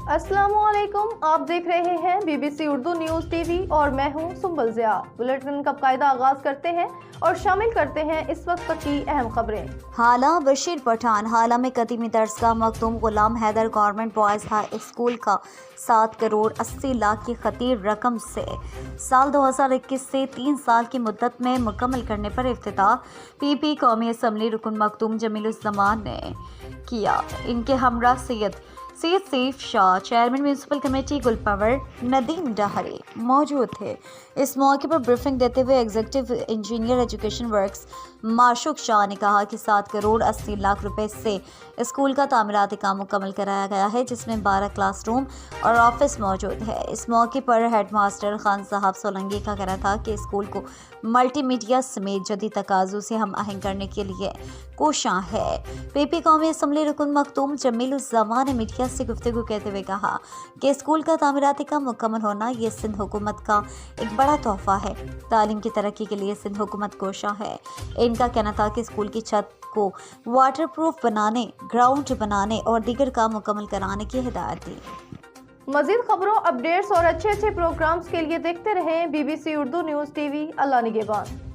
अस्सलामुअलैकुम, आप देख रहे हैं BBC उर्दू न्यूज़ टीवी और मैं हूं सुंबल ज़िया। बुलेटिन का कायदा आगाज करते हैं और शामिल करते हैं इस वक्त की अहम खबरें। हाला बशीर पठान हाला में कदीमी दरसगाह Makhdoom Ghulam Haider government boys high school का 7 करोड़ 80 लाख की खतीर रकम से साल 2021 से 3 साल की मुद्दत में मुकम्मल करने पर इफ्तिताह PP कौमी असम्बली रुकन मखदूम जमीलुज़्ज़मान ने किया। इनके हमरा Syed Saif Shah, chairman municipal committee गुलपवर, नदीम डहरी मौजूद थे। इस मौके पर ब्रीफिंग देते हुए executive engineer education works Mashooq Shah ने कहा कि 7 करोड़ 80 लाख रुपए से स्कूल का तामीराती काम मुकम्मल कराया गया है, जिसमें 12 क्लासरूम और ऑफिस मौजूद है। इस मौके पर हेड मास्टर खान साहब सोलंगी का कहना था कि स्कूल को मल्टी मीडिया समेत जदीद तकाज़ों से हम आहंग करने के लिए कोशां है। PP कौमी असम्बली रुकन मखदूम जमीलुज़्ज़मान ने मीडिया से गुफ्तगू कहते हुए कहा कि स्कूल का तामीराती काम मुकम्मल होना ये सिंध हुकूमत का एक बड़ा तोहफा है। तालीम की तरक्की के लिए सिंध हुकूमत कोशां है। इनका कहना था कि स्कूल की छत को वाटर प्रूफ बनाने, ग्राउंड बनाने और दीगर काम मुकम्मल कराने की हिदायत दी। मज़ीद खबरों, अपडेट्स और अच्छे प्रोग्राम्स के लिए देखते रहें BBC उर्दू न्यूज़ टीवी। अल्लाह निगहबान।